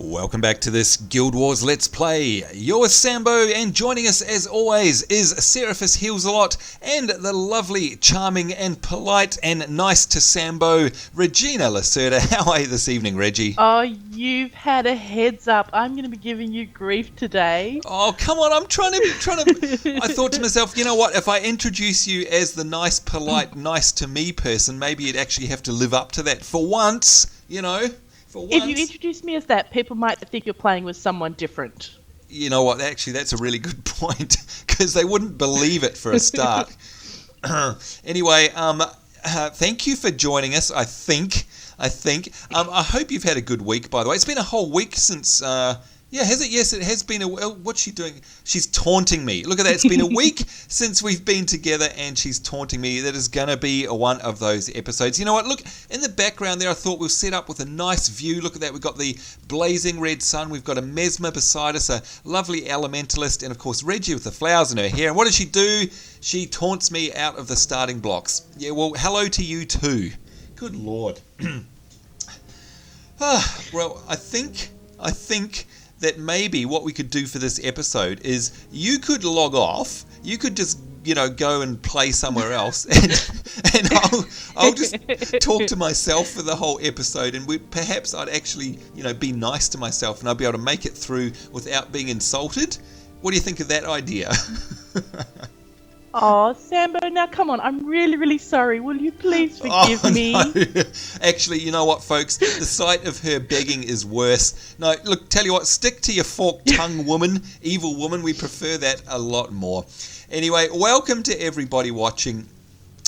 Welcome back to this Guild Wars Let's Play. You're with Sambo, and joining us as always is Seraphis Heals a Lot and the lovely, charming and polite and nice to Sambo, Regina Lacerda. How are you this evening, Reggie? Oh, you've had a heads up. I'm going to be giving you grief today. Oh, come on, I'm trying to... I thought to myself, you know what, if I introduce you as the nice, polite, nice to me person, maybe you'd actually have to live up to that for once, you know. If you introduce me as that, people might think you're playing with someone different. You know what, actually that's a really good point, because they wouldn't believe it for a start. Anyway, thank you for joining us, I think. I hope you've had a good week, by the way. It's been a whole week since... Yeah, has it? Yes, it has been. What's she doing? She's taunting me. Look at that. It's been a week since we've been together and she's taunting me. That is going to be one of those episodes. You know what? Look, in the background there, I thought we'll set up with a nice view. Look at that. We've got the blazing red sun. We've got a Mesmer beside us, a lovely elementalist, and of course Reggie with the flowers in her hair. And what does she do? She taunts me out of the starting blocks. Yeah, well, hello to you too. Good Lord. Well, I think that maybe what we could do for this episode is you could log off, you could just, you know, go and play somewhere else, and I'll just talk to myself for the whole episode, and perhaps I'd actually, you know, be nice to myself and I'd be able to make it through without being insulted. What do you think of that idea? Oh, Sambo, now come on. I'm really, really sorry. Will you please forgive me? No. Actually, you know what, folks? The sight of her begging is worse. No, look, tell you what, stick to your forked tongue, woman, evil woman. We prefer that a lot more. Anyway, welcome to everybody watching.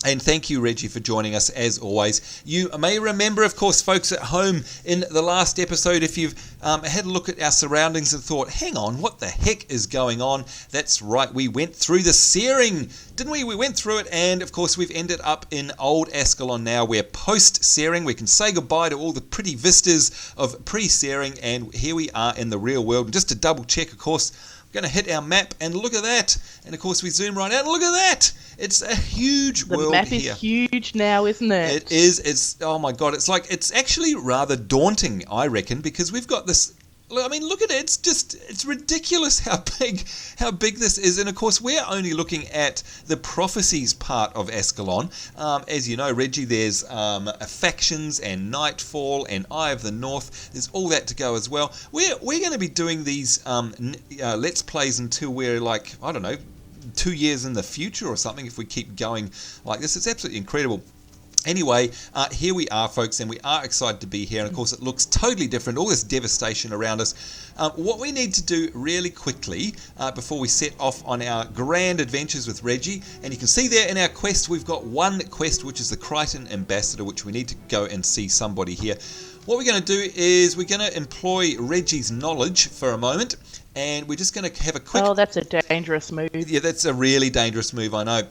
And thank you, Reggie, for joining us as always. You may remember, of course, folks at home, in the last episode, if you've had a look at our surroundings and thought, hang on, what the heck is going on? That's right, we went through the searing, didn't we? We went through it, and of course we've ended up in Old Ascalon now. We're post-searing. We can say goodbye to all the pretty vistas of pre-searing, and here we are in the real world. And just to double check, of course, we're going to hit our map, and look at that. And of course we zoom right out, and look at that. It's a huge world here. The map is huge now, isn't it? It is. It's, oh my God, it's actually rather daunting, I reckon, because we've got this, I mean, look at it. It's ridiculous how big this is. And of course, we're only looking at the prophecies part of Ascalon. As you know, Reggie, there's factions and Nightfall and Eye of the North. There's all that to go as well. We're going to be doing these Let's Plays until we're like, I don't know, 2 years in the future or something, if we keep going like this. It's absolutely incredible. Anyway, here we are, folks, and we are excited to be here. And of course, it looks totally different, all this devastation around us. What we need to do really quickly before we set off on our grand adventures with Reggie, and you can see there in our quest, we've got one quest, which is the Crichton Ambassador, which we need to go and see somebody here. What we're going to do is we're going to employ Reggie's knowledge for a moment, and we're just going to have a quick... Oh, that's a dangerous move. Yeah, that's a really dangerous move, I know.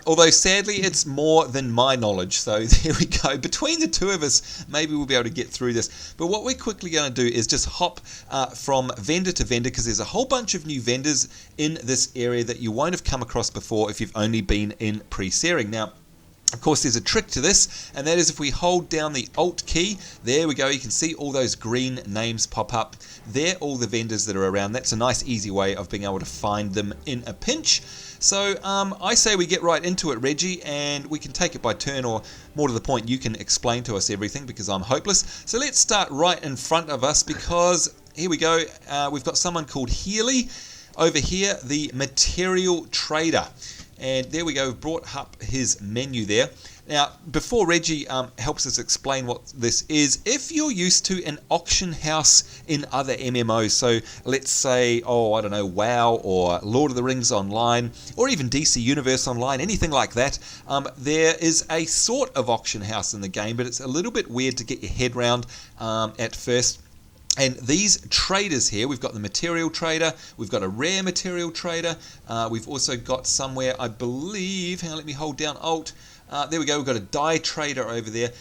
Although, sadly, it's more than my knowledge, so there we go. Between the two of us, maybe we'll be able to get through this. But what we're quickly going to do is just hop from vendor to vendor, because there's a whole bunch of new vendors in this area that you won't have come across before if you've only been in pre-searing. Now, of course, there's a trick to this, and that is if we hold down the Alt key, there we go, you can see all those green names pop up. They're all the vendors that are around. That's a nice, easy way of being able to find them in a pinch. So I say we get right into it, Reggie, and we can take it by turn, or more to the point, you can explain to us everything, because I'm hopeless. So let's start right in front of us, because here we go. We've got someone called Healy over here, the Material Trader. And there we go, we've brought up his menu there. Now, before Reggie helps us explain what this is, if you're used to an auction house in other MMOs, so let's say, oh, I don't know, WoW or Lord of the Rings Online, or even DC Universe Online, anything like that, there is a sort of auction house in the game, but it's a little bit weird to get your head round at first. And these traders here, we've got the material trader, we've got a rare material trader, we've also got somewhere, I believe, hang on, let me hold down Alt, there we go, we've got a die trader over there,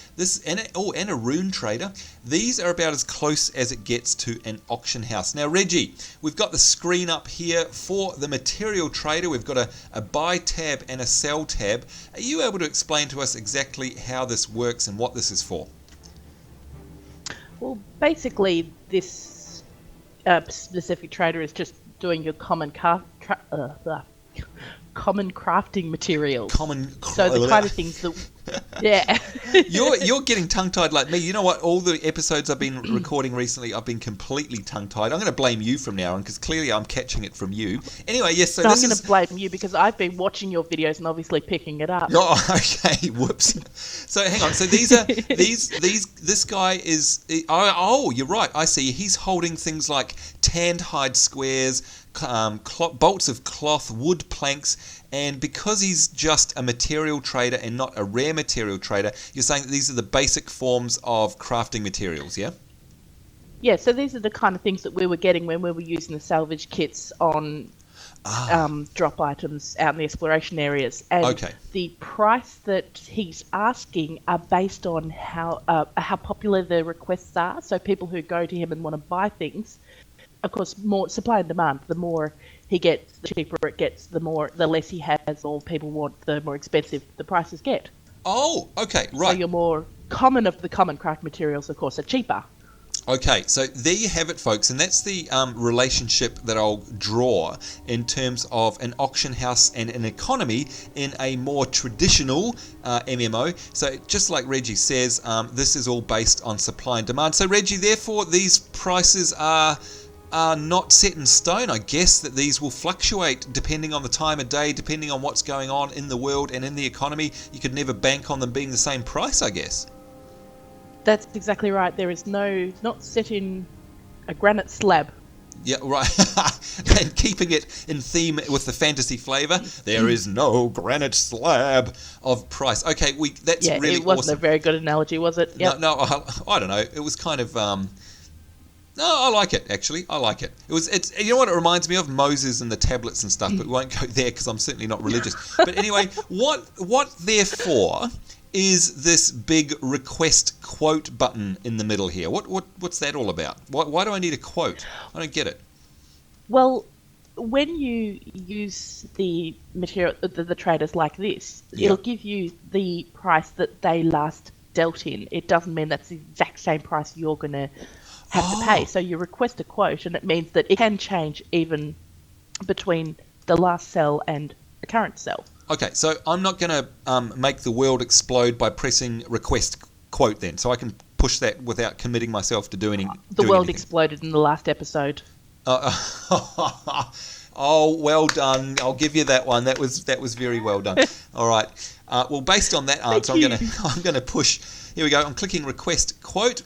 and a rune trader. These are about as close as it gets to an auction house. Now, Reggie, we've got the screen up here for the material trader. We've got a buy tab and a sell tab. Are you able to explain to us exactly how this works and what this is for? Well, Basically, this specific trader is just doing your common common crafting materials. So the kind of things that, yeah. You're getting tongue-tied like me. You know what? All the episodes I've been recording recently, I've been completely tongue-tied. I'm going to blame you from now on because clearly I'm catching it from you. Anyway, yes. So I'm going to blame you because I've been watching your videos and obviously picking it up. Oh, okay. Whoops. So hang on. So this guy is. Oh, you're right. I see. He's holding things like tanned hide squares, bolts of cloth, wood planks, and because he's just a material trader and not a rare material trader, you're saying that these are the basic forms of crafting materials, yeah? Yeah, so these are the kind of things that we were getting when we were using the salvage kits on drop items out in the exploration areas. And the price that he's asking are based on how popular the requests are. So people who go to him and want to buy things, of course, more supply and demand. The more he gets, the cheaper it gets. The less he has, or people want, the more expensive the prices get. Oh, okay, right. So your more common of the common craft materials, of course, are cheaper. Okay, so there you have it, folks, and that's the relationship that I'll draw in terms of an auction house and an economy in a more traditional MMO. So just like Reggie says, this is all based on supply and demand. So Reggie, therefore, these prices are not set in stone. I guess that these will fluctuate depending on the time of day, depending on what's going on in the world and in the economy. You could never bank on them being the same price, I guess. That's exactly right. There is not set in a granite slab. Yeah, right. And keeping it in theme with the fantasy flavour, there is no granite slab of price. Okay, that's really awesome. It wasn't a very good analogy, was it? Yep. No, I don't know. It was kind of... No, I like it, actually. I like it. It's you know what it reminds me of? Moses and the tablets and stuff, but we won't go there because I'm certainly not religious. But anyway, what therefore is this big request quote button in the middle here? What's that all about? Why do I need a quote? I don't get it. Well, when you use the material, the traders like this, it'll give you the price that they last dealt in. It doesn't mean that's the exact same price you're going to have to pay. So you request a quote, and it means that it can change even between the last sell and the current sell. Okay, so I'm not going to make the world explode by pressing request quote then, so I can push that without committing myself to doing anything. The world exploded in the last episode. Oh, well done. I'll give you that one. That was very well done. All right. Well, based on that answer, I'm going to push. Here we go. I'm clicking request quote,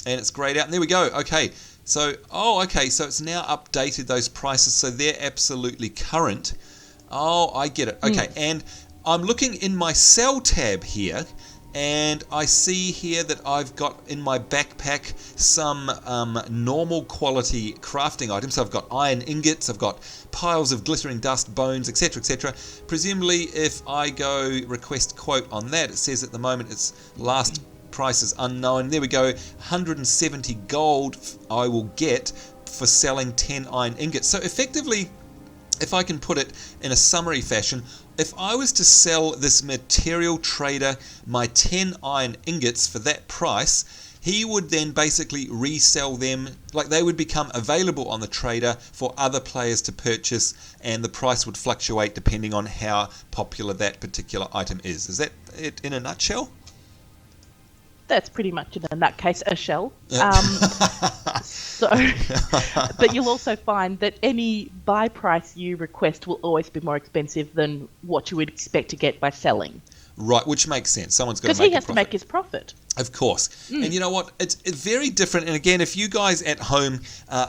and it's grayed out. And there we go. Okay. So it's now updated those prices, so they're absolutely current. Oh, I get it. Okay, and I'm looking in my sell tab here, and I see here that I've got in my backpack some normal quality crafting items. So I've got iron ingots, I've got piles of glittering dust, bones, etc., etc. Presumably, if I go request quote on that, it says at the moment its last price is unknown. There we go, 170 gold I will get for selling 10 iron ingots. So effectively, if I can put it in a summary fashion, if I was to sell this material trader my 10 iron ingots for that price, he would then basically resell them, like they would become available on the trader for other players to purchase, and the price would fluctuate depending on how popular that particular item is. Is that it in a nutshell? That's pretty much in a nutcase a shell. But you'll also find that any buy price you request will always be more expensive than what you would expect to get by selling. Right, which makes sense. Someone's got to make a profit. Because he has to make his profit. Of course. And you know what? It's very different. And again, if you guys at home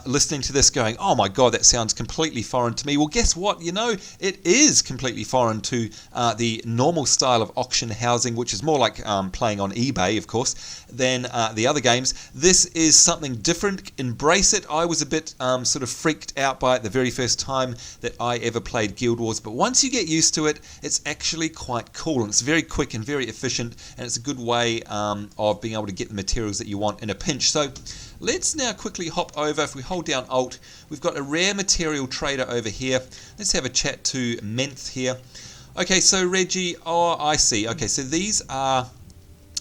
listening to this going, oh my God, that sounds completely foreign to me. Well, guess what? You know, it is completely foreign to the normal style of auction housing, which is more like playing on eBay, of course, than the other games. This is something different. Embrace it. I was a bit sort of freaked out by it the very first time that I ever played Guild Wars. But once you get used to it, it's actually quite cool. And it's very quick and very efficient. And it's a good way of being able to get the materials that you want in a pinch. So let's now quickly hop over. If we hold down Alt, we've got a rare material trader over here. Let's have a chat to Menth here. Okay, so Reggie, oh, I see. Okay, so these are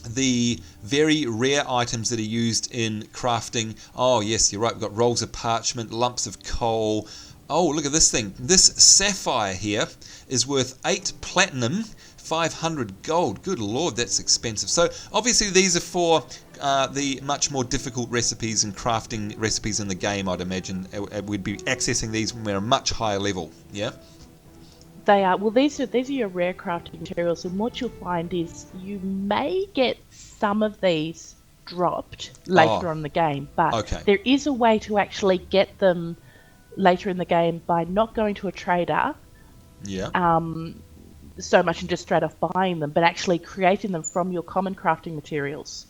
the very rare items that are used in crafting. Oh yes, you're right, we've got rolls of parchment, lumps of coal. Oh, look at this thing. This sapphire here is worth 8 platinum, 500 gold. Good lord, that's expensive. So obviously these are for the much more difficult recipes and crafting recipes in the game, I'd imagine. We'd be accessing these when we're a much higher level, yeah? They are. Well, these are your rare crafting materials, and what you'll find is you may get some of these dropped later on in the game, but there is a way to actually get them later in the game by not going to a trader so much and just straight off buying them, but actually creating them from your common crafting materials.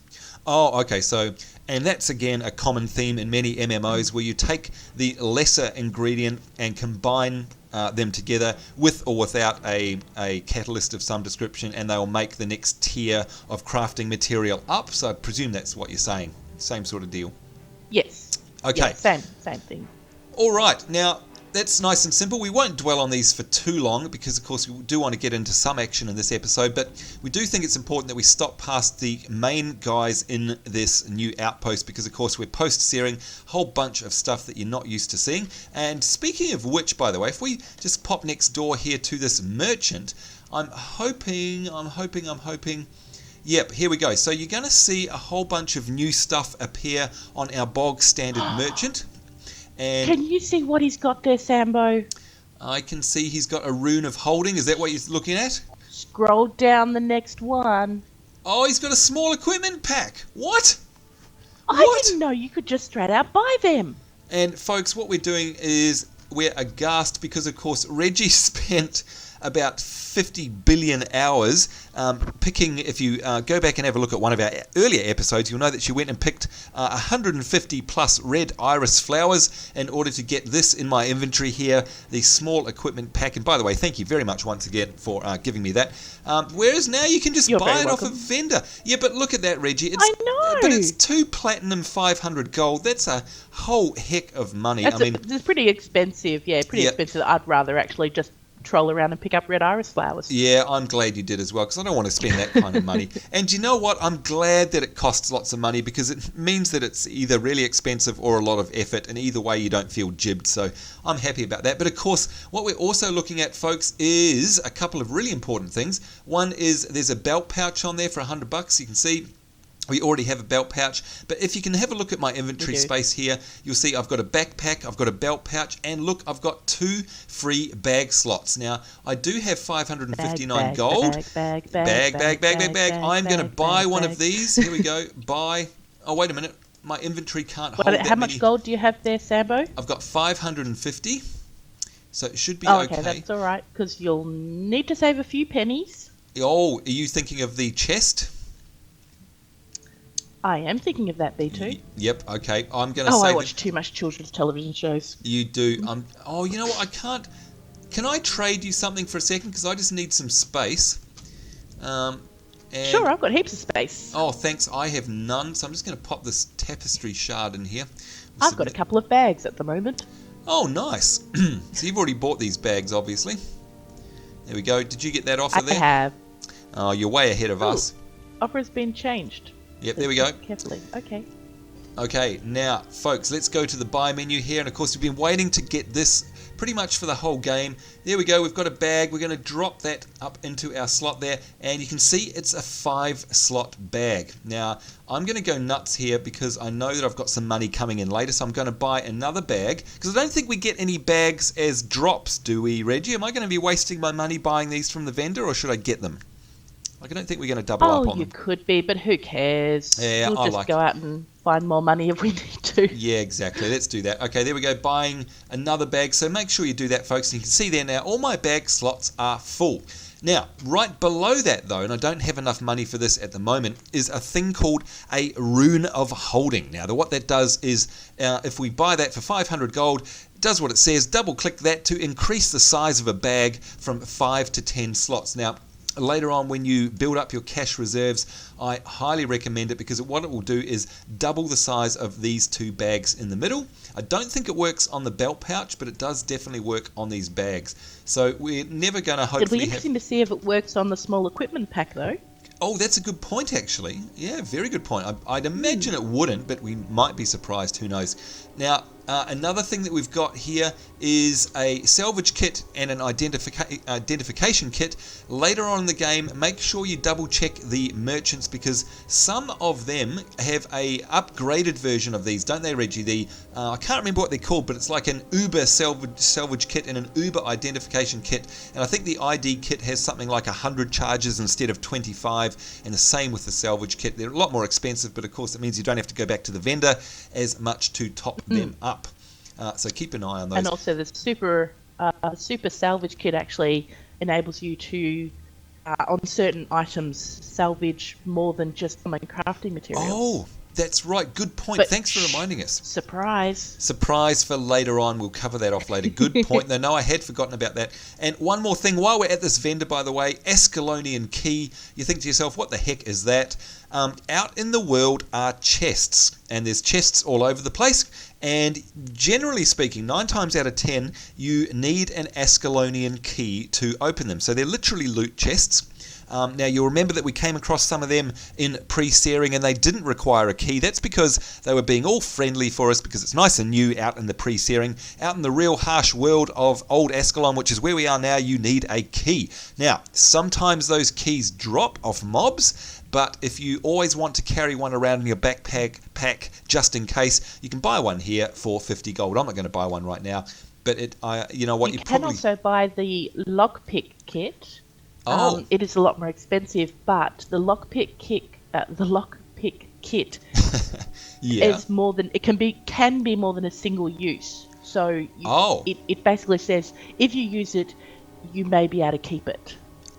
Oh, okay. So, and that's again a common theme in many MMOs where you take the lesser ingredient and combine them together with or without a catalyst of some description, and they'll make the next tier of crafting material up. So I presume that's what you're saying. Same sort of deal. Yes. Okay. Yeah, same thing. All right. Now, that's nice and simple. We won't dwell on these for too long because, of course, we do want to get into some action in this episode, but we do think it's important that we stop past the main guys in this new outpost because, of course, we're post-searing a whole bunch of stuff that you're not used to seeing. And speaking of which, by the way, if we just pop next door here to this merchant, I'm hoping... Yep, here we go. So you're going to see a whole bunch of new stuff appear on our bog standard merchant. And can you see what he's got there, Sambo? I can see he's got a rune of holding. Is that what you're looking at? Scroll down the next one. Oh, he's got a small equipment pack. What? I didn't know you could just straight out buy them. And folks, what we're doing is we're aghast because, of course, Reggie spent about 50 billion hours picking. If you go back and have a look at one of our earlier episodes, you'll know that she went and picked 150 plus red iris flowers in order to get this in my inventory here, the small equipment pack. And by the way, thank you very much once again for giving me that. Whereas now you can just buy it off a vendor. Yeah, but look at that, Reggie. I know. But it's 2 platinum, 500 gold. That's a whole heck of money. It's pretty expensive. Yeah, pretty expensive. I'd rather actually just troll around and pick up red iris flowers. Yeah, I'm glad you did as well, because I don't want to spend that kind of money. And you know what? I'm glad that it costs lots of money, because it means that it's either really expensive or a lot of effort, and either way you don't feel jibbed, so I'm happy about that. But of course, what we're also looking at, folks, is a couple of really important things. One is there's a belt pouch on there for $100. You can see we already have a belt pouch, but if you can have a look at my inventory space here, you'll see I've got a backpack, I've got a belt pouch, and look, I've got 2 free bag slots. Now, I do have 559 gold. Bag. I'm going to buy one of these. Here we go. Buy. Oh, wait a minute. My inventory can't hold that many. How much gold do you have there, Sambo? I've got 550, so it should be okay. Okay, that's all right, because you'll need to save a few pennies. Oh, are you thinking of the chest? I am thinking of that, B2. Yep, okay. I'm going to say... I watch too much children's television shows. You do. Oh, you know what? I can't... Can I trade you something for a second? Because I just need some space. Sure, I've got heaps of space. Oh, thanks. I have none, so I'm just going to pop this tapestry shard in here. I've got a couple of bags at the moment. Oh, nice. So you've already bought these bags, obviously. There we go. Did you get that offer there? I have. Oh, you're way ahead of us. Offer has been changed. Yep, there we go. Carefully. Okay. Okay, now, folks, let's go to the buy menu here. And, of course, we've been waiting to get this pretty much for the whole game. There we go. We've got a bag. We're going to drop that up into our slot there. And you can see it's a 5-slot bag. Now, I'm going to go nuts here because I know that I've got some money coming in later. So I'm going to buy another bag. Because I don't think we get any bags as drops, do we, Reggie? Am I going to be wasting my money buying these from the vendor, or should I get them? I don't think we're going to double up on them. Oh, you could be, but who cares? Yeah, we'll just go out and find more money if we need to. Yeah, exactly. Let's do that. Okay, there we go. Buying another bag. So make sure you do that, folks. And you can see there now, all my bag slots are full. Now, right below that, though, and I don't have enough money for this at the moment, is a thing called a rune of holding. Now, what that does is, if we buy that for 500 gold, it does what it says. Double-click that to increase the size of a bag from 5 to 10 slots. Now, later on, when you build up your cash reserves, I highly recommend it, because what it will do is double the size of these 2 bags in the middle. I don't think it works on the belt pouch, but it does definitely work on these bags. So we're never going to hopefully... It'll be interesting to see if it works on the small equipment pack, though. Oh, that's a good point, actually. Yeah, very good point. I'd imagine it wouldn't, but we might be surprised. Who knows? Now, another thing that we've got here is a salvage kit and an identification kit. Later on in the game, make sure you double check the merchants, because some of them have a upgraded version of these, don't they, Reggie? I can't remember what they're called, but it's like an Uber salvage kit and an Uber identification kit. And I think the ID kit has something like 100 charges instead of 25, and the same with the salvage kit. They're a lot more expensive, but of course it means you don't have to go back to the vendor as much to top them up. So keep an eye on those. And also the super salvage kit actually enables you to, on certain items, salvage more than just common crafting materials. Oh, that's right. Good point. But thanks for reminding us. Surprise for later on. We'll cover that off later. Good point. No, I had forgotten about that. And one more thing. While we're at this vendor, by the way, Escalonian Key. You think to yourself, what the heck is that? Out in the world are chests. And there's chests all over the place. And generally speaking, 9 times out of 10, you need an Escalonian Key to open them. So they're literally loot chests. Now, you'll remember that we came across some of them in pre-searing and they didn't require a key. That's because they were being all friendly for us, because it's nice and new out in the pre-searing. Out in the real harsh world of Old Ascalon, which is where we are now, you need a key. Now, sometimes those keys drop off mobs, but if you always want to carry one around in your backpack just in case, you can buy one here for 50 gold. I'm not going to buy one right now, but you know what? You can also buy the lockpick kit. It is a lot more expensive, but the lockpick kit is more than can be more than a single use. So it basically says if you use it, you may be able to keep it.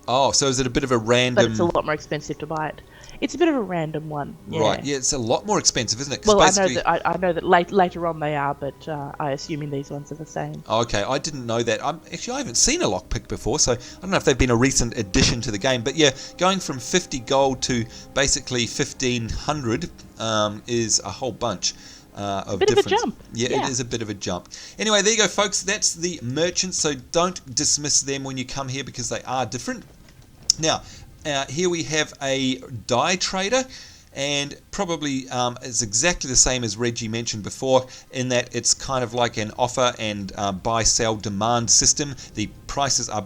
Oh, so is it a bit of a random? But it's a lot more expensive to buy it. It's a bit of a random one. Yeah. Right. Yeah, it's a lot more expensive, isn't it? Well, I know that later on they are, but I assuming these ones are the same. Okay, I didn't know that. I haven't seen a lockpick before, so I don't know if they've been a recent addition to the game. But yeah, going from 50 gold to basically 1,500 is a whole bunch. Of a jump. Yeah, it is a bit of a jump. Anyway, there you go, folks. That's the merchants, so don't dismiss them when you come here, because they are different. Now, here we have a die trader, and probably it's exactly the same as Reggie mentioned before, in that it's kind of like an offer and buy, sell, demand system. The prices are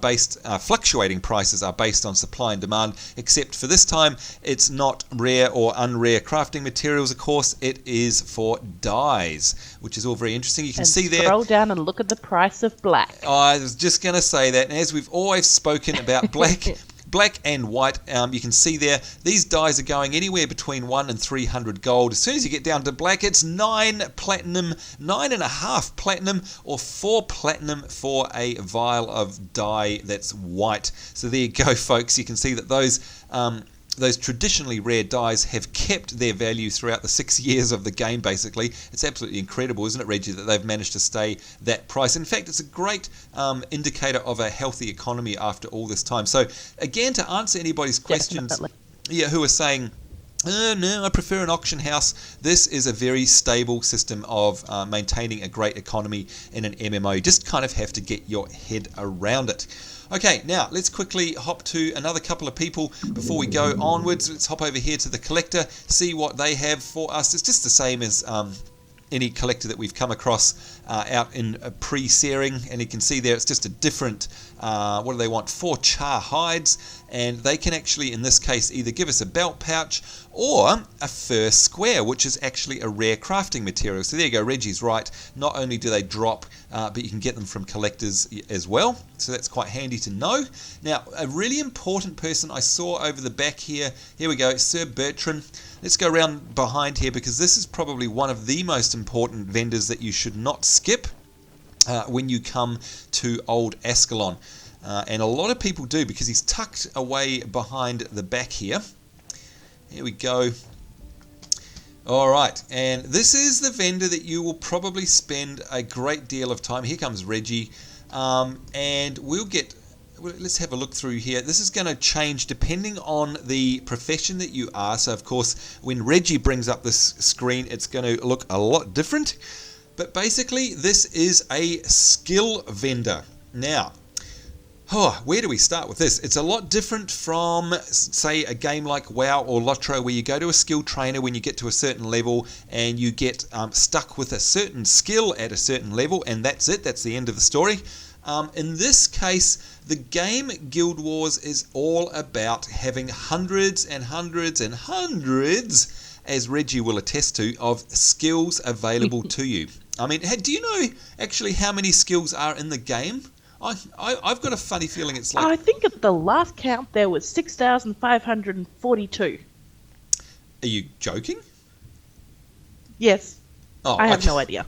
fluctuating prices are based on supply and demand, except for this time it's not rare or unrare crafting materials, of course. It is for dies, which is all very interesting. You can see there. Scroll down and look at the price of black. I was just going to say that, and as we've always spoken about black and white, you can see there, these dies are going anywhere between 1 and 300 gold. As soon as you get down to black, it's 9 platinum, 9.5 platinum, or 4 platinum for a vial of dye that's white. So there you go, folks. You can see that those traditionally rare dies have kept their value throughout the 6 years of the game, basically. It's absolutely incredible, isn't it, Reggie, that they've managed to stay that price. In fact, it's a great indicator of a healthy economy after all this time. So, again, to answer anybody's questions who are saying, no, I prefer an auction house, this is a very stable system of maintaining a great economy in an MMO. You just kind of have to get your head around it. Okay, now let's quickly hop to another couple of people before we go onwards. Let's hop over here to the collector, see what they have for us. It's just the same as any collector that we've come across out in pre-searing, and you can see there it's just a different, what do they want? 4 char hides, and they can actually, in this case, either give us a belt pouch or a fur square, which is actually a rare crafting material. So there you go, Reggie's right. Not only do they drop, but you can get them from collectors as well. So that's quite handy to know. Now, a really important person I saw over the back here we go, Sir Bertrand. Let's go around behind here, because this is probably one of the most important vendors that you should not skip when you come to Old Ascalon. And a lot of people do, because he's tucked away behind the back here. Here we go. Alright, and this is the vendor that you will probably spend a great deal of time. Here comes Reggie. And let's have a look through here. This is going to change depending on the profession that you are. So, of course, when Reggie brings up this screen, it's going to look a lot different. But basically, this is a skill vendor. Now, Where do we start with this? It's a lot different from, say, a game like WoW or Lotro, where you go to a skill trainer when you get to a certain level and you get stuck with a certain skill at a certain level, and that's it. That's the end of the story. In this case, the game Guild Wars is all about having hundreds and hundreds and hundreds, as Reggie will attest to, of skills available to you. I mean, do you know actually how many skills are in the game? I've got a funny feeling it's like... I think at the last count there was 6,542. Are you joking? Yes. Oh, I have no idea.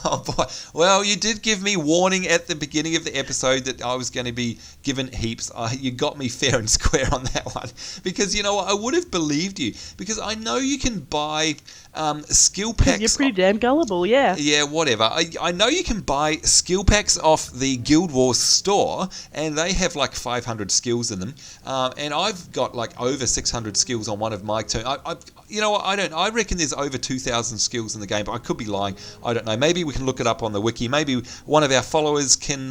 Oh boy. Well, you did give me warning at the beginning of the episode that I was going to be given heaps. You got me fair and square on that one. Because, you know what, I would have believed you. Because I know you can buy skill packs. You're pretty damn gullible, yeah. Yeah, whatever. I know you can buy skill packs off the Guild Wars store, and they have like 500 skills in them. And I've got like over 600 skills on one of my turns. You know what, I reckon there's over 2,000 skills in the game, but I could be lying. I don't know. Maybe we can look it up on the wiki. Maybe one of our followers can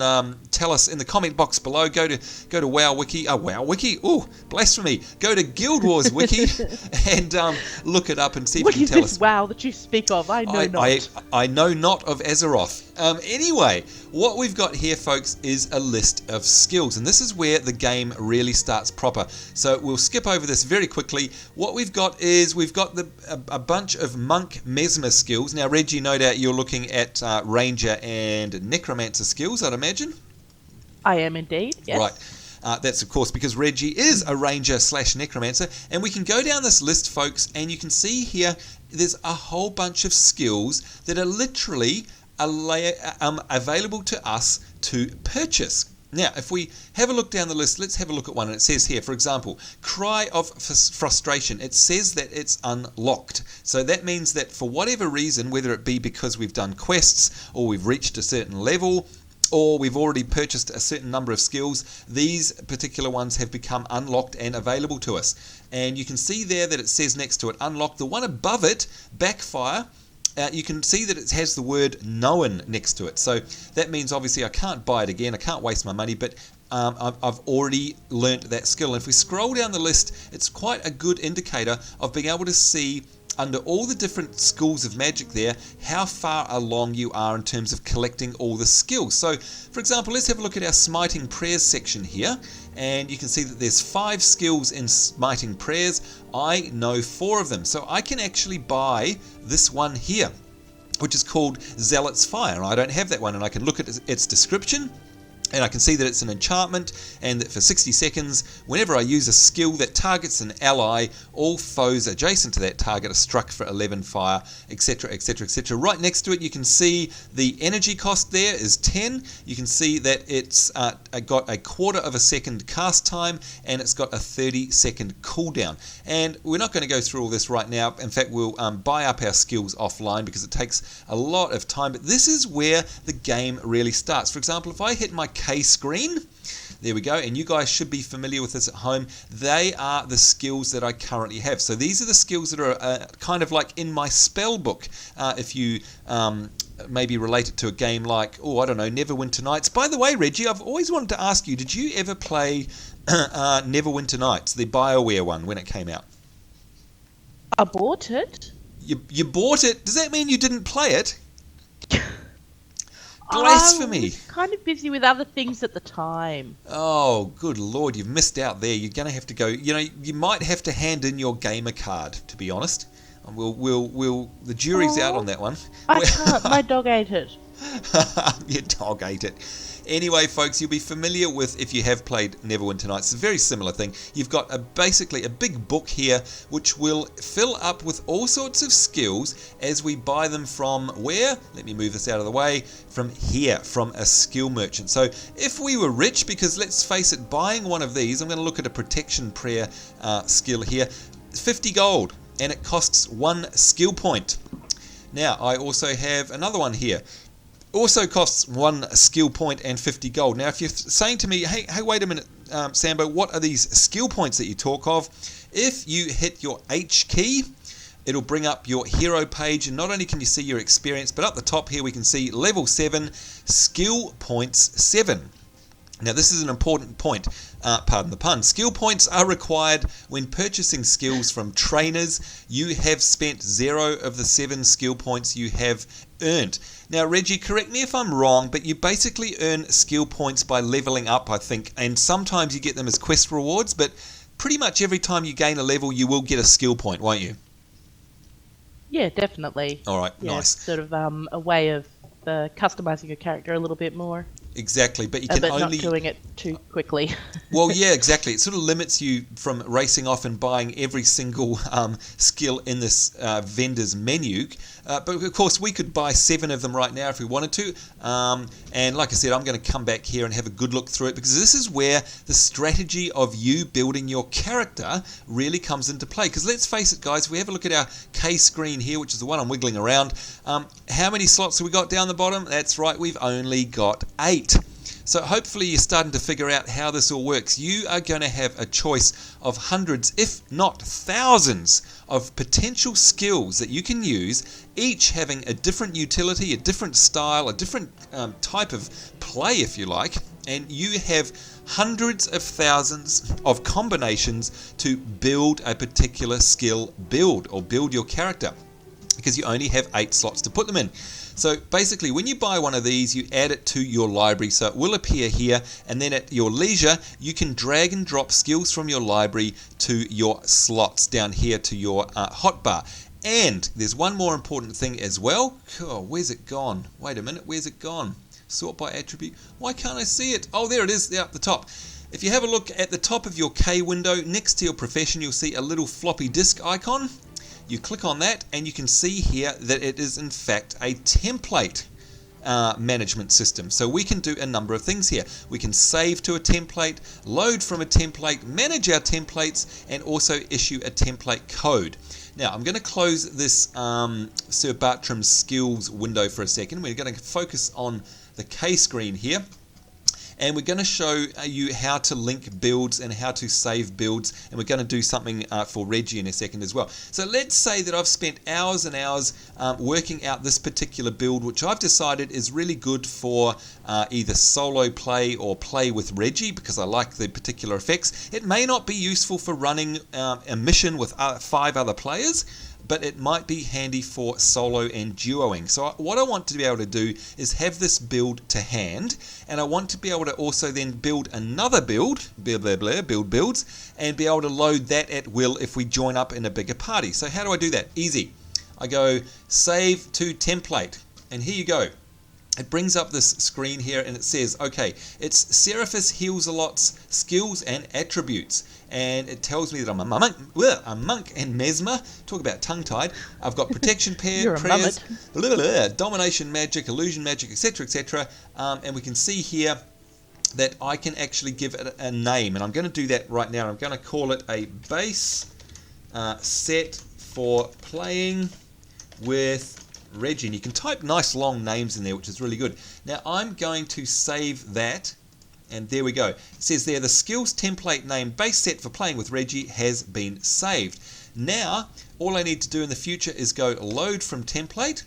tell us in the comment box below. Go to WoW Wiki. WoW Wiki? Oh, blasphemy. Go to Guild Wars Wiki and look it up and see if you can tell us. What is this WoW that you speak of? I know not. I know not of Azeroth. Anyway, what we've got here, folks, is a list of skills, and this is where the game really starts proper. So we'll skip over this very quickly. What we've got is a bunch of monk mesmer skills. Now, Reggie, no doubt you're looking at ranger and necromancer skills, I'd imagine. I am indeed, yes. Right. That's, of course, because Reggie is a ranger / necromancer. And we can go down this list, folks, and you can see here there's a whole bunch of skills that are literally available to us to purchase. Now, if we have a look down the list, let's have a look at one. And it says here, for example, Cry of Frustration. It says that it's unlocked. So that means that for whatever reason, whether it be because we've done quests or we've reached a certain level, or we've already purchased a certain number of skills, these particular ones have become unlocked and available to us. And you can see there that it says next to it, unlocked. The one above it, Backfire, you can see that it has the word known next to it. So that means obviously I can't buy it again. I can't waste my money, but I've already learnt that skill. And if we scroll down the list, it's quite a good indicator of being able to see under all the different schools of magic there, how far along you are in terms of collecting all the skills. So, for example, let's have a look at our Smiting Prayers section here, and you can see that there's 5 skills in Smiting Prayers. I know 4 of them, so I can actually buy this one here, which is called Zealot's Fire. I don't have that one, and I can look at its description, and I can see that it's an enchantment, and that for 60 seconds, whenever I use a skill that targets an ally, all foes adjacent to that target are struck for 11 fire, etc, etc, etc. Right next to it, you can see the energy cost there is 10. You can see that it's got a quarter of a second cast time, and it's got a 30-second cooldown. And we're not going to go through all this right now. In fact, we'll buy up our skills offline because it takes a lot of time. But this is where the game really starts. For example, if I hit my K screen, there we go, and you guys should be familiar with this at home. They are the skills that I currently have. So these are the skills that are kind of like in my spell book. If you maybe relate it to a game like, I don't know, Neverwinter Nights. By the way, Reggie, I've always wanted to ask you, did you ever play Neverwinter Nights, the BioWare one, when it came out? I bought it. You bought it? Does that mean you didn't play it? Blasphemy. I was kind of busy with other things at the time. Oh, good Lord, you've missed out there. You're going to have to go, you might have to hand in your gamer card, to be honest. The jury's out on that one. I can't, my dog ate it. Your dog ate it. Anyway, folks, you'll be familiar with, if you have played Neverwinter Nights, it's a very similar thing. You've got basically a big book here which will fill up with all sorts of skills as we buy them from where? Let me move this out of the way. From here, from a skill merchant. So if we were rich, because let's face it, buying one of these, I'm going to look at a protection prayer skill here, 50 gold, and it costs 1 skill point. Now, I also have another one here. Also costs 1 skill point and 50 gold. Now, if you're saying to me, hey, wait a minute, Sambo, what are these skill points that you talk of? If you hit your H key, it'll bring up your hero page, and not only can you see your experience, but up the top here we can see level 7, skill points 7. Now this is an important point, pardon the pun. Skill points are required when purchasing skills from trainers. You have spent 0 of the 7 skill points you have earned. Now Reggie, correct me if I'm wrong, but you basically earn skill points by leveling up, I think, and sometimes you get them as quest rewards, but pretty much every time you gain a level you will get a skill point, won't you? Yeah, definitely. All right, yeah, nice. Sort of a way of customizing your character a little bit more. Exactly, but you can but only... not doing it too quickly. Well, yeah, exactly. It sort of limits you from racing off and buying every single skill in this vendor's menu. But of course, we could buy 7 of them right now if we wanted to. And like I said, I'm going to come back here and have a good look through it, because this is where the strategy of you building your character really comes into play. Because let's face it, guys, if we have a look at our K screen here, which is the one I'm wiggling around, how many slots have we got down the bottom? That's right, we've only got 8. So hopefully you're starting to figure out how this all works. You are going to have a choice of hundreds, if not thousands, of potential skills that you can use, each having a different utility, a different style, a different type of play, if you like. And you have hundreds of thousands of combinations to build a particular skill build, or build your character, because you only have 8 slots to put them in. So basically, when you buy one of these, you add it to your library, so it will appear here, and then at your leisure, you can drag and drop skills from your library to your slots down here to your hotbar. And there's one more important thing as well. Oh, where's it gone? Wait a minute, where's it gone? Sort by attribute. Why can't I see it? Oh, there it is, there up the top. If you have a look at the top of your K window, next to your profession, you'll see a little floppy disk icon. You click on that and you can see here that it is in fact a template management system. So we can do a number of things here. We can save to a template, load from a template, manage our templates, and also issue a template code. Now I'm going to close this Sir Bartram's skills window for a second. We're going to focus on the K screen here. And we're going to show you how to link builds and how to save builds, and we're going to do something for Reggie in a second as well. So let's say that I've spent hours and hours working out this particular build, which I've decided is really good for either solo play or play with Reggie, because I like the particular effects. It may not be useful for running a mission with 5 other players, but it might be handy for solo and duoing. So what I want to be able to do is have this build to hand, and I want to be able to also then build another build, build builds, and be able to load that at will if we join up in a bigger party. So how do I do that? Easy. I go save to template, and here you go. It brings up this screen here and it says, okay, it's Seraphis Heals-A-Lot's skills and attributes. And it tells me that I'm a monk and mesmer. Talk about tongue-tied. I've got protection prayers, domination magic, illusion magic, etc., etc. And we can see here that I can actually give it a name. And I'm going to do that right now. I'm going to call it a base set for playing with Reggie. And you can type nice long names in there, which is really good. Now I'm going to save that, and there we go. It says there, the skills template name base set for playing with Reggie has been saved. Now all I need to do in the future is go load from template,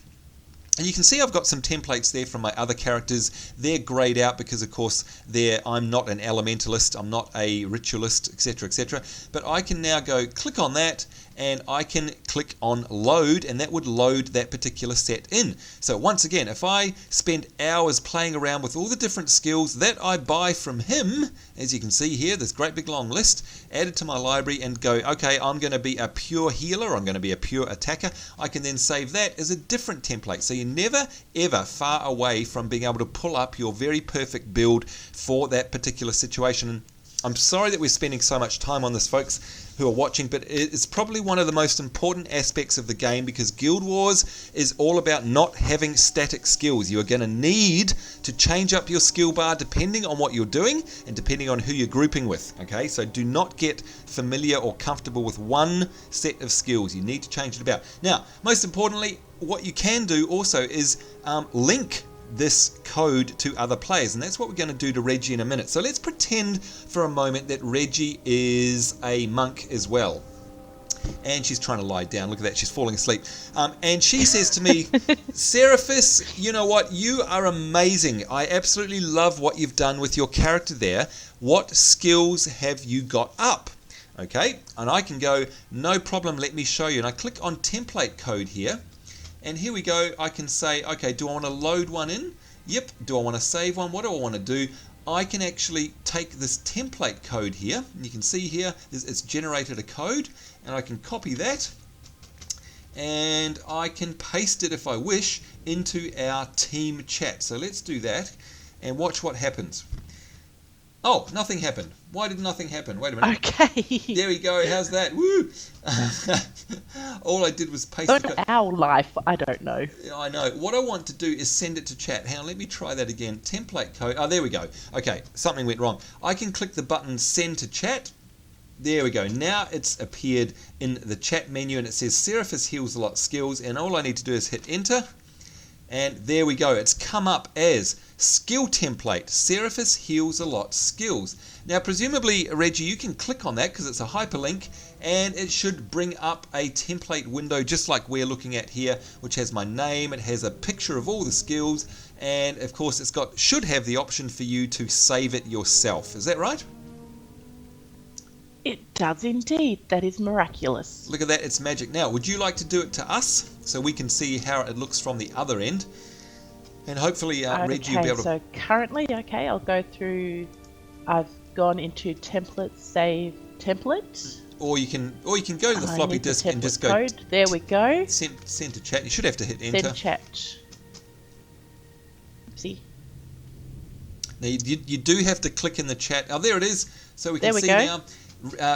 and you can see I've got some templates there from my other characters. They're grayed out because of course I'm not an elementalist, I'm not a ritualist, etc., etc. But I can now go click on that, and I can click on load, and that would load that particular set in. So once again, if I spend hours playing around with all the different skills that I buy from him, as you can see here, this great big long list, add it to my library and go, okay, I'm going to be a pure healer, I'm going to be a pure attacker, I can then save that as a different template. So you're never ever far away from being able to pull up your very perfect build for that particular situation. I'm sorry that we're spending so much time on this, folks who are watching, but it's probably one of the most important aspects of the game, because Guild Wars is all about not having static skills. You are going to need to change up your skill bar depending on what you're doing and depending on who you're grouping with. Okay, so do not get familiar or comfortable with one set of skills. You need to change it about. Now, most importantly, what you can do also is link this code to other players, and that's what we're going to do to Reggie in a minute. So let's pretend for a moment that Reggie is a monk as well. and she's trying to lie down. Look at that, she's falling asleep. And she says to me, Seraphis, you know what? You are amazing. I absolutely love what you've done with your character there. What skills have you got up? Okay, and I can go, no problem, let me show you. And I click on template code here. And here we go. I can say, okay, do I want to load one in? Yep. Do I want to save one? What do I want to do? I can actually take this template code here. And you can see here, it's generated a code. And I can copy that. And I can paste it, if I wish, into our team chat. So let's do that. And watch what happens. Oh, nothing happened. Why did nothing happen? Wait a minute. Okay. There we go. How's that? Woo! All I did was paste the code. Our life, I don't know. I know. What I want to do is send it to chat. Hang on, let me try that again. Template code. Oh, there we go. Okay, something went wrong. I can click the button send to chat. There we go. Now it's appeared in the chat menu and it says Seraphis heals a lot skills, and all I need to do is hit enter. And there we go. It's come up as skill template. Seraphis heals a lot skills. Now, presumably, Reggie, you can click on that because it's a hyperlink, and it should bring up a template window just like we're looking at here, which has my name. It has a picture of all the skills, and of course, should have the option for you to save it yourself. Is that right? It does indeed. That is miraculous. Look at that. It's magic. Now, would you like to do it to us so we can see how it looks from the other end? And hopefully, Reggie, you'll be able to... So currently, okay, I'll go through... I've gone into template, save template. Or you can go to the floppy disk and just go... Code. There we go. Send to chat. You should have to hit enter. Send chat. Oopsie. Now, you do have to click in the chat. Oh, there it is. So we can see now...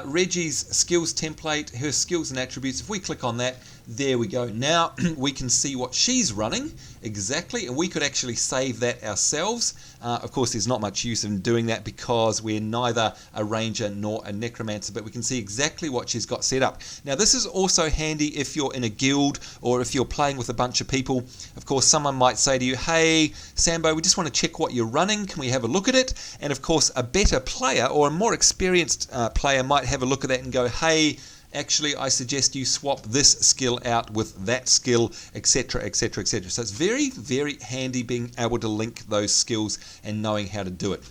Reggie's skills template, her skills and attributes. If we click on that, there we go. Now we can see what she's running exactly, and we could actually save that ourselves. Of course, there's not much use in doing that because we're neither a ranger nor a necromancer, but we can see exactly what she's got set up. Now, this is also handy if you're in a guild or if you're playing with a bunch of people. Of course, someone might say to you, hey, Sambo, we just want to check what you're running. Can we have a look at it? And of course, a better player or a more experienced player might have a look at that and go, hey, actually, I suggest you swap this skill out with that skill, etc., etc., etc. So it's very, very handy being able to link those skills and knowing how to do it.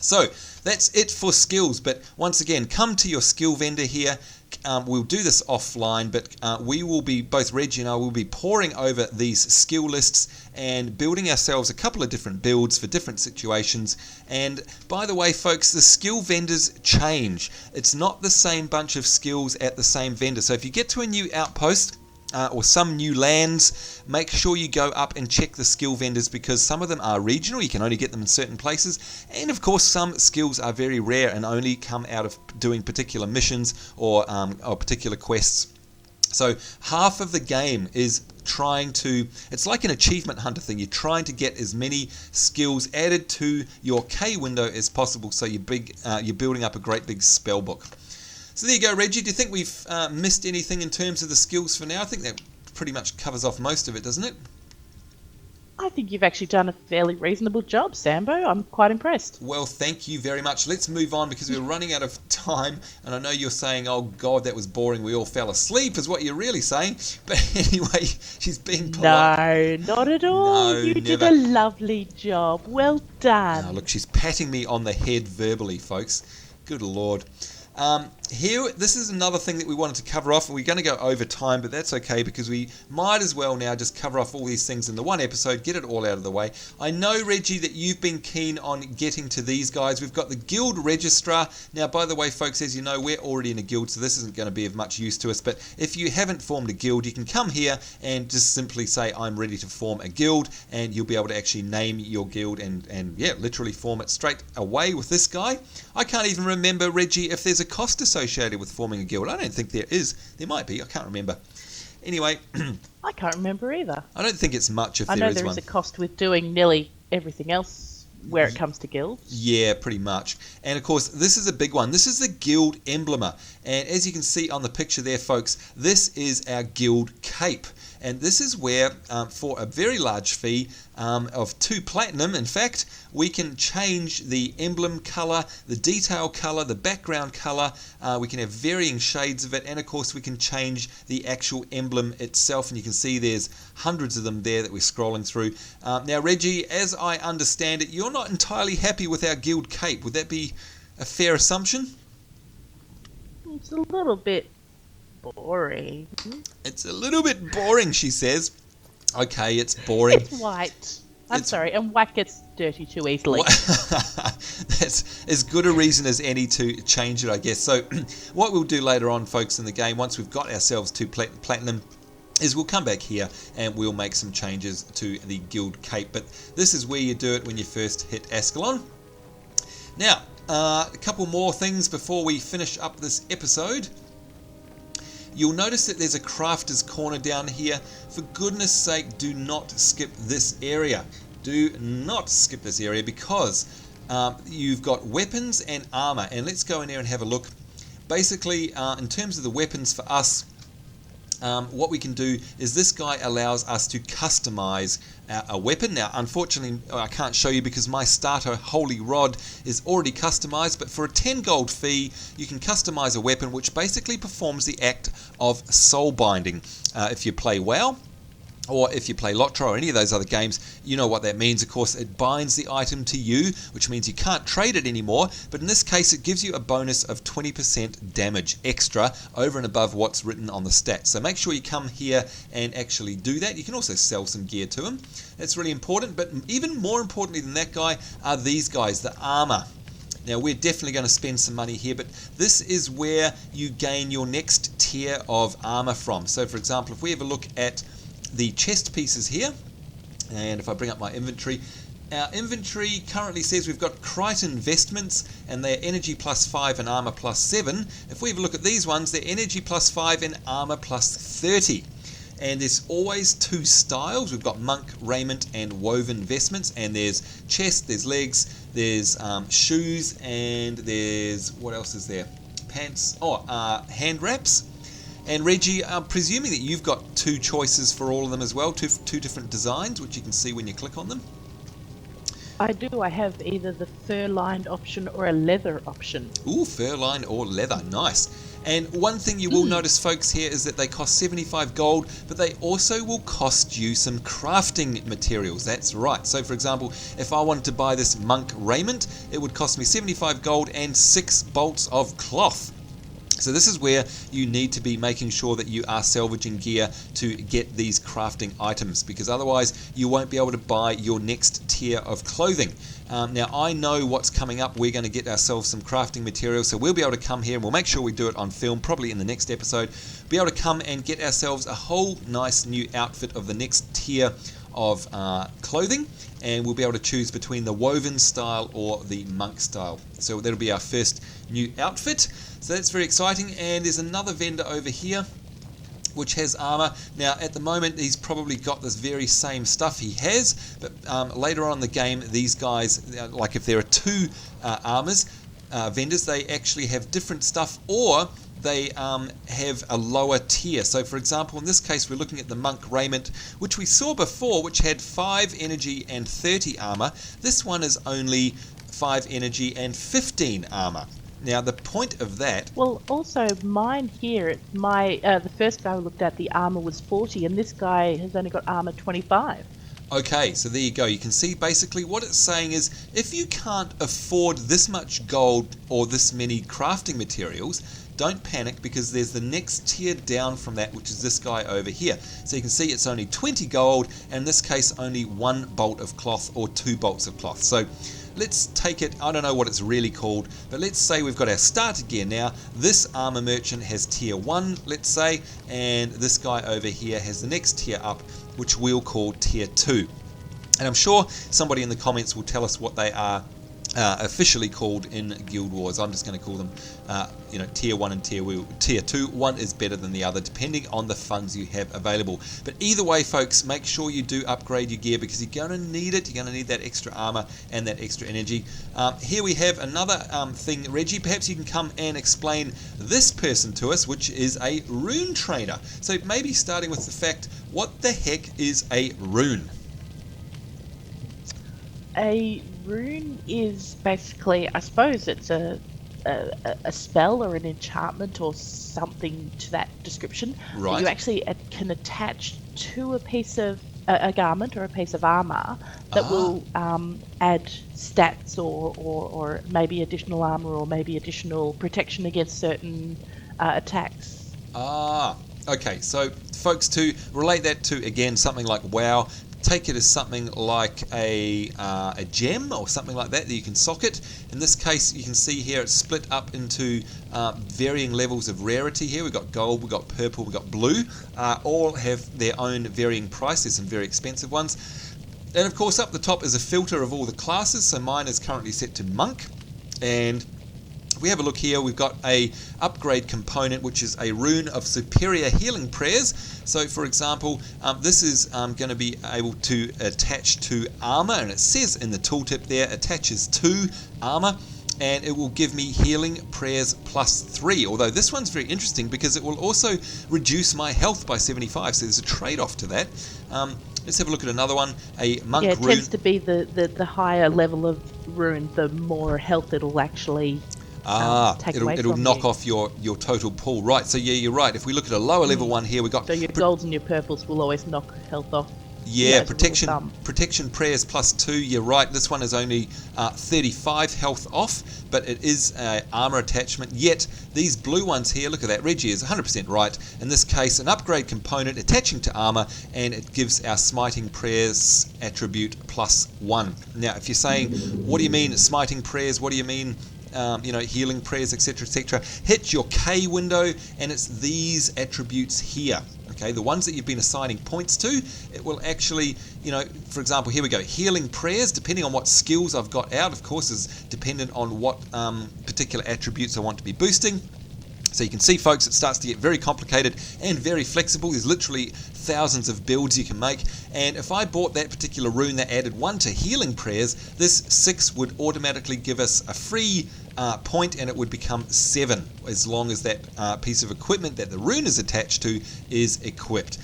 So that's it for skills. But once again, come to your skill vendor here. We'll do this offline, but we will be, both Reggie and I will be poring over these skill lists and building ourselves a couple of different builds for different situations. And by the way, folks, the skill vendors change. It's not the same bunch of skills at the same vendor. So if you get to a new outpost, or some new lands, make sure you go up and check the skill vendors because some of them are regional, you can only get them in certain places, and of course some skills are very rare and only come out of doing particular missions or particular quests. So half of the game is trying to, it's like an achievement hunter thing, you're trying to get as many skills added to your K window as possible so you're building up a great big spell book. So there you go, Reggie. Do you think we've missed anything in terms of the skills for now? I think that pretty much covers off most of it, doesn't it? I think you've actually done a fairly reasonable job, Sambo. I'm quite impressed. Well, thank you very much. Let's move on because we're running out of time. And I know you're saying, oh, God, that was boring. We all fell asleep is what you're really saying. But anyway, she's being polite. No, not at all. No, you never. did a lovely job. Well done. Look, she's patting me on the head verbally, folks. Good Lord. Here, this is another thing that we wanted to cover off, and we're going to go over time, but that's okay because we might as well now just cover off all these things in the one episode, get it all out of the way. I know, Reggie, that you've been keen on getting to these guys. We've got the Guild Registrar. Now, by the way, folks, as you know, we're already in a guild, so this isn't going to be of much use to us, but if you haven't formed a guild, you can come here and just simply say, I'm ready to form a guild, and you'll be able to actually name your guild and yeah, literally form it straight away with this guy. I can't even remember, Reggie, if there's a cost associated with forming a guild. I don't think there is. There might be. I can't remember. Anyway. I can't remember either. I don't think it's much if there is one. I know there is a cost with doing nearly everything else where it comes to guilds. Yeah, pretty much. And of course, this is a big one. This is the Guild Emblemer. And as you can see on the picture there, folks, this is our guild cape. And this is where, for a very large fee of 2 platinum, in fact, we can change the emblem color, the detail color, the background color. We can have varying shades of it, and of course we can change the actual emblem itself. And you can see there's hundreds of them there that we're scrolling through. Now, Reggie, as I understand it, you're not entirely happy with our guild cape. Would that be a fair assumption? It's a little bit boring. It's a little bit boring, she says. Okay, it's boring. It's white. I'm sorry, and white gets dirty too easily. That's as good a reason as any to change it, I guess. So what we'll do later on, folks, in the game, once we've got ourselves to platinum, is we'll come back here and we'll make some changes to the guild cape. But this is where you do it when you first hit Ascalon. Now, a couple more things before we finish up this episode. You'll notice that there's a crafter's corner down here. For goodness sake, do not skip this area. Do not skip this area because you've got weapons and armor. And let's go in there and have a look. Basically, in terms of the weapons for us, what we can do is this guy allows us to customize a weapon. Now, unfortunately, I can't show you because my starter Holy Rod is already customized, but for a 10 gold fee, you can customize a weapon which basically performs the act of soul binding. If you play WoW, or if you play Lotra or any of those other games, you know what that means. Of course, it binds the item to you, which means you can't trade it anymore. But in this case, it gives you a bonus of 20% damage extra over and above what's written on the stats. So make sure you come here and actually do that. You can also sell some gear to them. That's really important. But even more importantly than that guy are these guys, the armor. Now, we're definitely going to spend some money here, but this is where you gain your next tier of armor from. So, for example, if we have a look at the chest pieces here, and if I bring up my inventory, our inventory currently says we've got Crichton vestments and they're energy +5 and armor +7. If we have a look at these ones, they're energy +5 and armor +30. And there's always 2 styles. We've got monk raiment and woven vestments, and there's chest, there's legs, there's shoes, and there's, what else is there? Pants, hand wraps. And Reggie, I'm presuming that you've got 2 choices for all of them as well, two different designs, which you can see when you click on them. I do. I have either the fur-lined option or a leather option. Ooh, fur-lined or leather. Nice. And one thing you will notice, folks, here is that they cost 75 gold, but they also will cost you some crafting materials. That's right. So, for example, if I wanted to buy this monk raiment, it would cost me 75 gold and 6 bolts of cloth. So this is where you need to be making sure that you are salvaging gear to get these crafting items, because otherwise you won't be able to buy your next tier of clothing. Now, I know what's coming up. We're going to get ourselves some crafting materials, so we'll be able to come here and we'll make sure we do it on film, probably in the next episode. Be able to come and get ourselves a whole nice new outfit of the next tier of clothing, and we'll be able to choose between the woven style or the monk style. So that'll be our first new outfit. So that's very exciting. And there's another vendor over here which has armor. Now, at the moment, he's probably got this very same stuff he has, but later on in the game, these guys, like if there are 2 vendors, they actually have different stuff, or they have a lower tier. So, for example, in this case, we're looking at the monk raiment, which we saw before, which had 5 energy and 30 armor. This one is only 5 energy and 15 armor. Now, the point of that... Well, also, mine here, the first guy we looked at, the armor was 40, and this guy has only got armor 25. Okay, so there you go. You can see basically what it's saying is, if you can't afford this much gold or this many crafting materials, don't panic, because there's the next tier down from that, which is this guy over here. So you can see it's only 20 gold, and in this case only 1 bolt of cloth or 2 bolts of cloth. So let's take it, I don't know what it's really called, but let's say we've got our starter gear now. This armor merchant has tier 1, let's say, and this guy over here has the next tier up, which we'll call tier 2. And I'm sure somebody in the comments will tell us what they are officially called in Guild Wars. I'm just going to call them, Tier 1 and Tier 2. One is better than the other, depending on the funds you have available. But either way, folks, make sure you do upgrade your gear, because you're going to need it. You're going to need that extra armor and that extra energy. Here we have another thing. Reggie, perhaps you can come and explain this person to us, which is a rune trainer. So maybe starting with the fact, what the heck is a rune? A rune is basically, I suppose it's a spell or an enchantment or something to that description. Right. That you actually can attach to a piece of a garment or a piece of armor that will add stats or maybe additional armor or maybe additional protection against certain attacks. Okay. So, folks, to relate that to, again, something like WoW, take it as something like a gem or something like that you can socket. In this case, you can see here it's split up into varying levels of rarity here. We've got gold, we've got purple, we've got blue. All have their own varying price. There's some very expensive ones. And of course, up the top is a filter of all the classes. So mine is currently set to monk. And if we have a look here, we've got a upgrade component, which is a rune of superior healing prayers. So for example, this is going to be able to attach to armor, and it says in the tooltip there, attaches to armor, and it will give me healing prayers +3. Although this one's very interesting because it will also reduce my health by 75, so there's a trade-off to that. Let's have a look at another one, a monk rune. Yeah, it tends to be the higher level of rune, the more health it'll actually it'll knock off your total pull. Right, so yeah, you're right. If we look at a lower level one here, we've got... So your golds and your purples will always knock health off. Yeah, protection prayers +2, you're right. This one is only 35 health off, but it is armor attachment. Yet, these blue ones here, look at that, Reggie is 100% right. In this case, an upgrade component attaching to armor, and it gives our smiting prayers attribute +1. Now, if you're saying, what do you mean smiting prayers? What do you mean healing prayers, etc., etc.? Hit your K window, and it's these attributes here. Okay, the ones that you've been assigning points to, it will actually, for example, here we go. Healing prayers, depending on what skills I've got out, of course, is dependent on what particular attributes I want to be boosting. So you can see, folks, it starts to get very complicated and very flexible. There's literally thousands of builds you can make. And if I bought that particular rune that added 1 to healing prayers, this 6 would automatically give us a free point, and it would become 7 as long as that piece of equipment that the rune is attached to is equipped.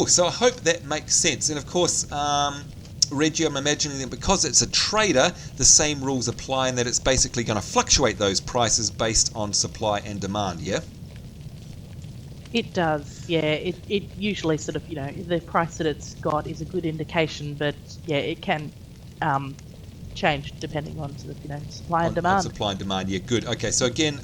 So I hope that makes sense. And of course, Reggie, I'm imagining that because it's a trader, the same rules apply, and that it's basically going to fluctuate those prices based on supply and demand, yeah? It does, yeah. It usually sort of, the price that it's got is a good indication, but yeah, it can change depending on sort of, supply and demand. Supply and demand, yeah, good. Okay, so again,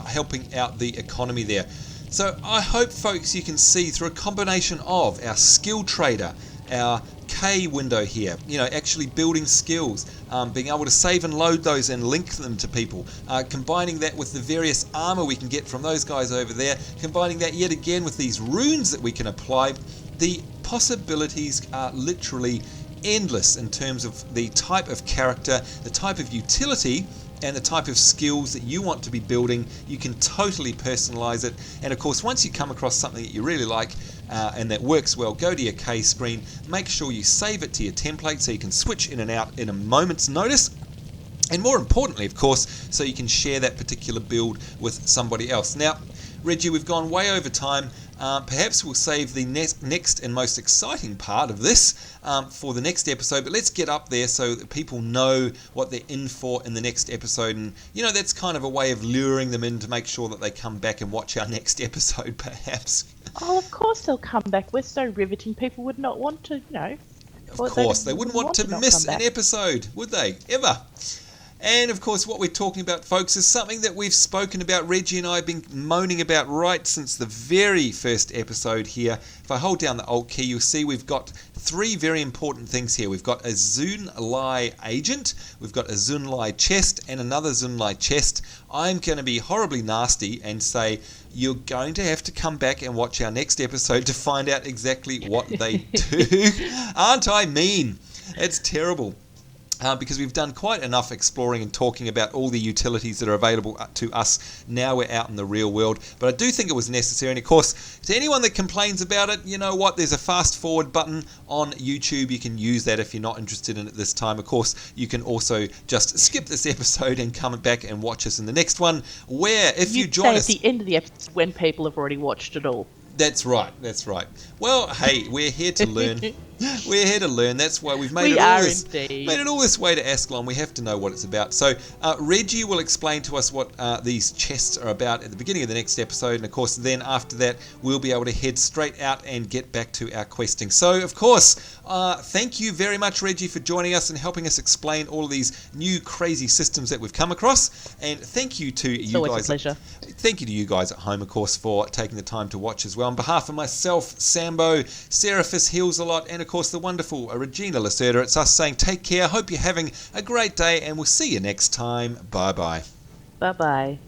helping out the economy there. So I hope, folks, you can see through a combination of our skill trader, our K window here, actually building skills, being able to save and load those and link them to people, combining that with the various armor we can get from those guys over there, combining that yet again with these runes that we can apply. The possibilities are literally endless in terms of the type of character, the type of utility, and the type of skills that you want to be building. You can totally personalize it. And of course, once you come across something that you really like and that works well, go to your K screen, make sure you save it to your template so you can switch in and out in a moment's notice. And more importantly, of course, so you can share that particular build with somebody else. Now, Reggie, we've gone way over time. Perhaps we'll save the next and most exciting part of this for the next episode, but let's get up there so that people know what they're in for in the next episode. And, that's kind of a way of luring them in to make sure that they come back and watch our next episode, perhaps. Oh, of course they'll come back. We're so riveting, people would not want to, Of course, they wouldn't want to miss an episode, would they? Ever. And of course, what we're talking about, folks, is something that we've spoken about. Reggie and I have been moaning about right since the very first episode here. If I hold down the Alt key, you'll see we've got 3 very important things here. We've got a Zunlai agent, we've got a Zunlai chest, and another Zunlai chest. I'm going to be horribly nasty and say you're going to have to come back and watch our next episode to find out exactly what they do. Aren't I mean? It's terrible. because we've done quite enough exploring and talking about all the utilities that are available to us now we're out in the real world. But I do think it was necessary. And of course, to anyone that complains about it, you know what? There's a fast forward button on YouTube. You can use that if you're not interested in it this time. Of course, you can also just skip this episode and come back and watch us in the next one, where if you join us... at the end of the episode when people have already watched it all. That's right. Well, hey, we're here to learn. We're here to learn. That's why we've made it all this way to Ascalon. We have to know what it's about. So Reggie will explain to us what these chests are about at the beginning of the next episode. And of course, then after that, we'll be able to head straight out and get back to our questing. So, of course, thank you very much, Reggie, for joining us and helping us explain all of these new crazy systems that we've come across. And thank you to you guys. It's always a pleasure. Thank you to you guys at home, of course, for taking the time to watch as well. On behalf of myself, Sambo, Seraphis Heals a Lot, and of course the wonderful Regina Lacerda, it's us saying take care. Hope you're having a great day, and we'll see you next time. Bye-bye. Bye-bye.